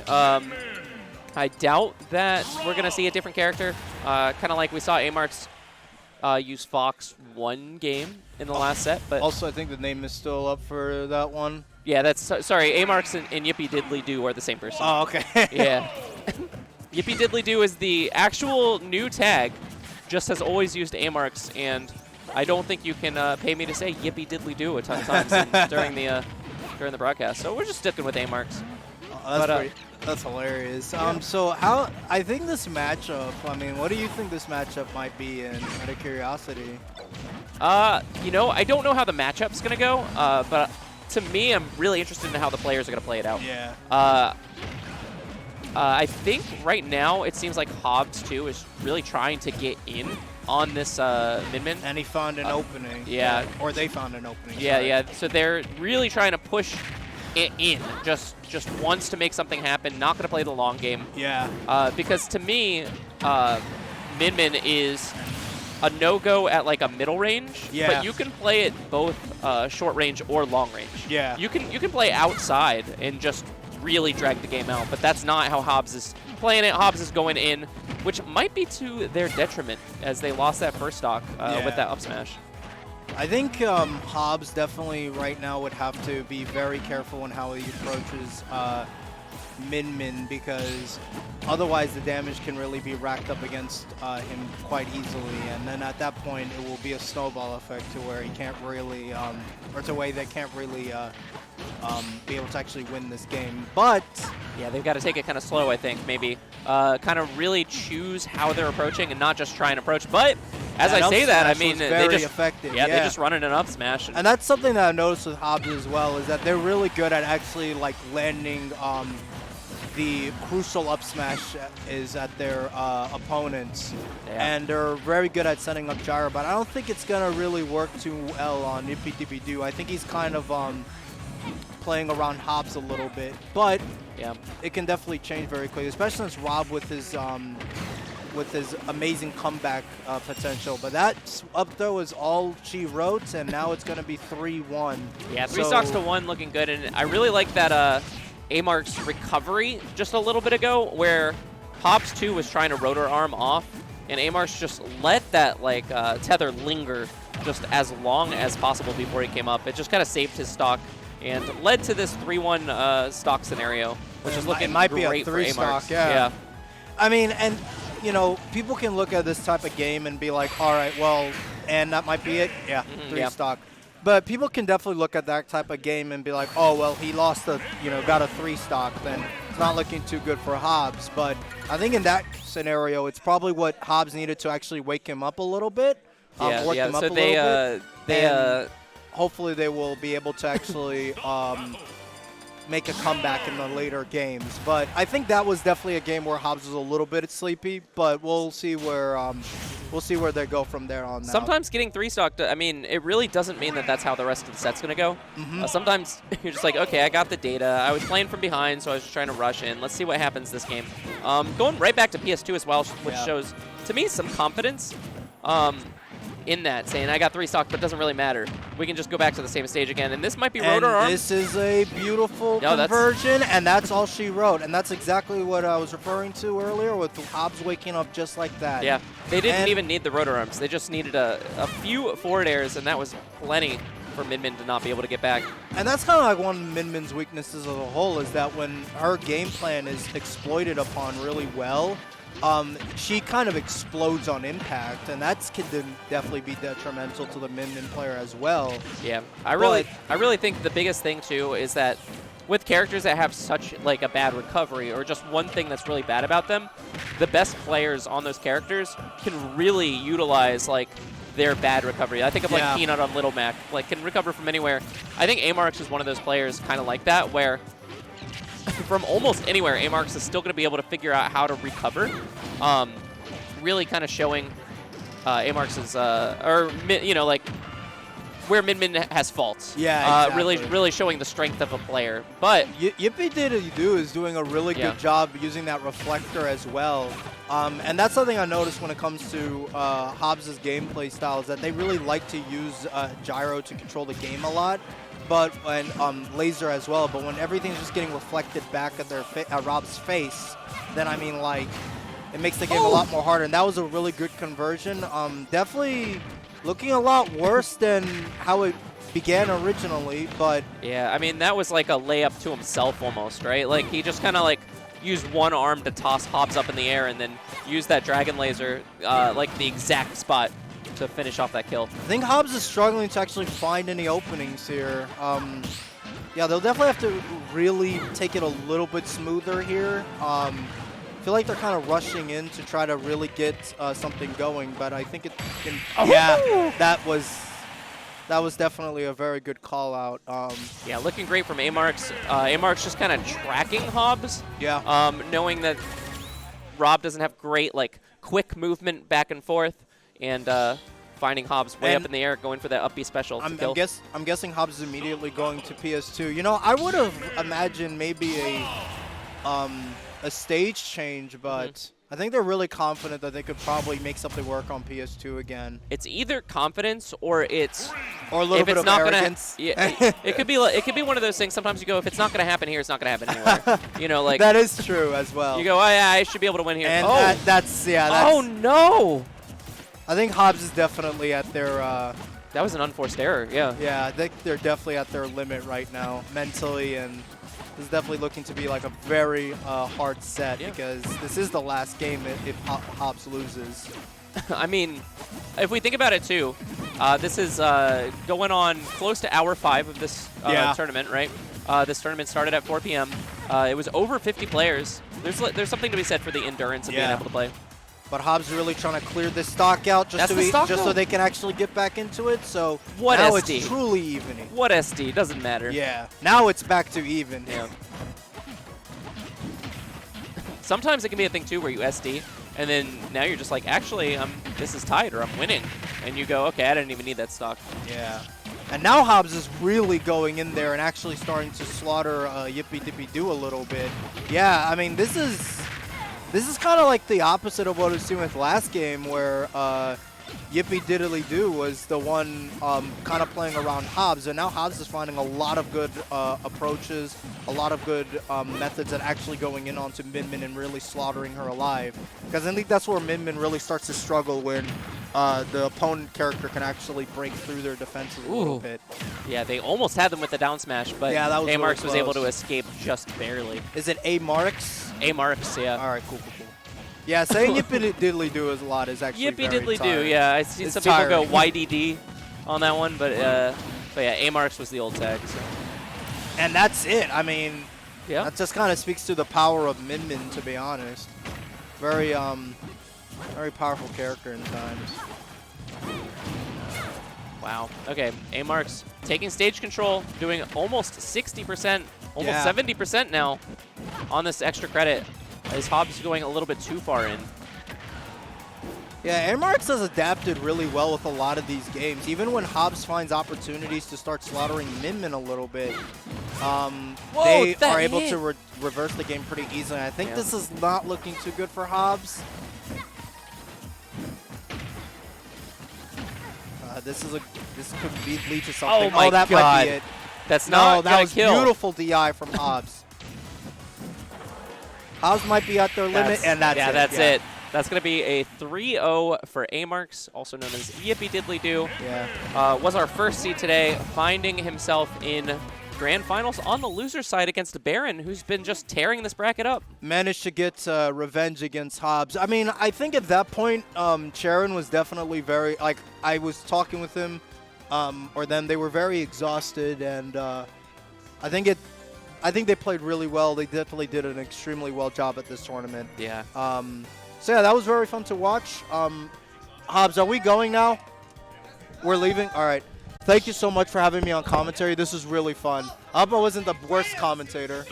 I doubt that we're going to see a different character. Kind of like we saw AmarX use Fox one game in the last set. But also, I think the name is still up for that one. Yeah, that's sorry. AmarX and Yippee Diddly Do are the same person. Oh, okay. Yeah. Yippee Diddly Do is the actual new tag, just has always used AmarX, and I don't think you can pay me to say Yippee Diddly Do a ton of times during the broadcast. So we're just sticking with AmarX. That's hilarious. So I think this matchup, I mean, what do you think this matchup might be in, out of curiosity? You know, I don't know how the matchup's going to go, but to me, I'm really interested in how the players are going to play it out. Yeah. I think right now it seems like Hobbes2 is really trying to get in on this Min-Min. And he found an opening. Yeah. Or they found an opening. Yeah, sorry. yeah. So they're really trying to push it in. Just wants to make something happen. Not going to play the long game. Yeah. Because to me, Min-Min is a no-go at like a middle range. Yeah. But you can play it both short range or long range. Yeah. You can play outside and just really drag the game out. But that's not how Hobbes is playing it. Hobbes is going in, which might be to their detriment as they lost that first stock with that up smash. I think Hobbes definitely right now would have to be very careful in how he approaches Min-Min, because otherwise the damage can really be racked up against him quite easily, and then at that point it will be a snowball effect to where he can't really, or to a way they can't really be able to actually win this game. But yeah, they've got to take it kind of slow, I think, maybe. Kind of really choose how they're approaching and not just try and approach. But as I say that, I mean, they just effective. Yeah, they just run in an up smash. And that's something that I've noticed with Hobbes as well, is that they're really good at actually like landing the crucial up smash is at their opponents, and they're very good at setting up gyro. But I don't think it's gonna really work too well on Yippee Diddly Do. I think he's kind of playing around Hobbes a little bit, but yeah, it can definitely change very quickly, especially since R.O.B with his amazing comeback potential. But that up throw is all she wrote, and now it's going to be 3-1. Yeah, 3 stocks to 1 looking good, and I really like that AmarX recovery just a little bit ago, where Hobbes2 was trying to rotor arm off, and AmarX just let that like tether linger just as long as possible before he came up. It just kind of saved his stock and led to this 3-1 stock scenario, which is looking might great be a 3 for stock. AmarX. Yeah. I mean, and you know, people can look at this type of game and be like, all right, well, and that might be it. Yeah, 3 stock. But people can definitely look at that type of game and be like, oh, well, he lost got a 3 stock, then it's not looking too good for Hobbes. But I think in that scenario, it's probably what Hobbes needed to actually wake him up a little bit. Work him up a little bit. Hopefully they will be able to actually make a comeback in the later games. But I think that was definitely a game where Hobbes was a little bit sleepy, but we'll see where they go from there on. Sometimes getting 3 stock, I mean, it really doesn't mean that that's how the rest of the set's going to go. Sometimes you're just like, okay, I got the data. I was playing from behind, so I was just trying to rush in. Let's see what happens this game. Going right back to PS2 as well, which shows, to me, some confidence. In that, saying I got 3 stock, but it doesn't really matter. We can just go back to the same stage again, and this might be rotor arm. This is a beautiful conversion, and that's all she wrote, and that's exactly what I was referring to earlier with Hobbes waking up just like that. Yeah, they didn't even need the rotor arms. They just needed a few forward airs, and that was plenty for Min-Min to not be able to get back. And that's kind of like one of Min-Min's weaknesses as a whole, is that when her game plan is exploited upon really well, she kind of explodes on impact, and that can definitely be detrimental to the Min-Min player as well. Yeah, I really think the biggest thing too is that with characters that have such like a bad recovery, or just one thing that's really bad about them, the best players on those characters can really utilize like their bad recovery. I think of like Peanut on Little Mac, like can recover from anywhere. I think AmarX is one of those players kind of like that, where from almost anywhere, AmarX is still going to be able to figure out how to recover. Really kind of showing AmarX's, like where Min-Min has faults. Yeah, exactly. Really showing the strength of a player. But Yippee Diddly Do is doing a really good job using that reflector as well. And that's something I noticed when it comes to Hobbes' gameplay style, is that they really like to use gyro to control the game a lot. and laser as well. But when everything's just getting reflected back at R.O.B's face, then I mean, like, it makes the game a lot more harder. And that was a really good conversion. Definitely looking a lot worse than how it began originally, but yeah, I mean, that was like a layup to himself almost, right? Like, he just kind of like used one arm to toss Hobbes up in the air and then used that dragon laser like the exact spot to finish off that kill. I think Hobbes is struggling to actually find any openings here. Yeah, they'll definitely have to really take it a little bit smoother here. I feel like they're kind of rushing in to try to really get something going, but I think yeah, that was definitely a very good call out. Yeah, looking great from AmarX. AmarX just kind of tracking Hobbes. Yeah. Knowing that R.O.B doesn't have great like quick movement back and forth, and finding Hobbes way up in the air, going for that up B special to kill. I'm guessing Hobbes is immediately going to PS2. You know, I would have imagined maybe a stage change, but I think they're really confident that they could probably make something work on PS2 again. It's either confidence or it's a little bit of arrogance. Yeah, it could be one of those things. Sometimes you go, if it's not going to happen here, it's not going to happen anywhere. You know, like that is true as well. You go, oh yeah, I should be able to win here. And oh, that's oh no! I think Hobbes is definitely at their. That was an unforced error. Yeah. Yeah, I think they're definitely at their limit right now mentally, and this is definitely looking to be like a very hard set because this is the last game if Hobbes loses. I mean, if we think about it too, this is going on close to hour 5 of this tournament, right? This tournament started at 4 p.m. It was over 50 players. There's something to be said for the endurance of being able to play. But Hobbes is really trying to clear this stock out just so they can actually get back into it. So now SD? It's truly evening. What SD? Doesn't matter. Yeah. Now it's back to even. Yeah. Sometimes it can be a thing too where you SD, and then now you're just like, actually, this is tied or I'm winning, and you go, okay, I didn't even need that stock. Yeah. And now Hobbes is really going in there and actually starting to slaughter Yippee Dippy Doo a little bit. Yeah. I mean, this is kind of like the opposite of what we've seen with last game, where Yippee Diddly Doo was the one kind of playing around Hobbes, and now Hobbes is finding a lot of good approaches, a lot of good methods at actually going in onto Min Min and really slaughtering her alive. Because I think that's where Min Min really starts to struggle, when the opponent character can actually break through their defenses a little bit. Yeah, they almost had them with the down smash, but AmarX was able to escape just barely. Is it AmarX? AmarX, yeah. All right, cool. Yeah, saying Yippee Diddly Doo is a lot is actually Yippee Diddly Doo, yeah. I see some people go YDD on that one, but yeah, AmarX was the old tag. So. And that's it. I mean, that just kind of speaks to the power of Min Min, to be honest. Very powerful character in times. Wow. Okay, AmarX taking stage control, doing almost 60%, almost 70% now on this extra credit. Is Hobbes going a little bit too far in? Yeah, AmarX has adapted really well with a lot of these games. Even when Hobbes finds opportunities to start slaughtering Min Min a little bit, they are able to reverse the game pretty easily. I think this is not looking too good for Hobbes. This could lead to something. Oh my that God. Might be it. That's not that was kill. Beautiful DI from Hobbes. Hobbes might be at their limit, and that's it. Yeah, that's it. That's going to be a 3-0 for AmarX, also known as Yippee Diddly Doo. Yeah. Was our first seed today, finding himself in Grand Finals on the loser side against Baron, who's been just tearing this bracket up. Managed to get revenge against Hobbes. I mean, I think at that point, Charon was definitely very, like, I was talking with him, or them, they were very exhausted, and I think they played really well. They definitely did an extremely well job at this tournament. Yeah. So yeah, that was very fun to watch. Hobbes, are we going now? We're leaving? All right. Thank you so much for having me on commentary. This was really fun. I hope I wasn't the worst commentator.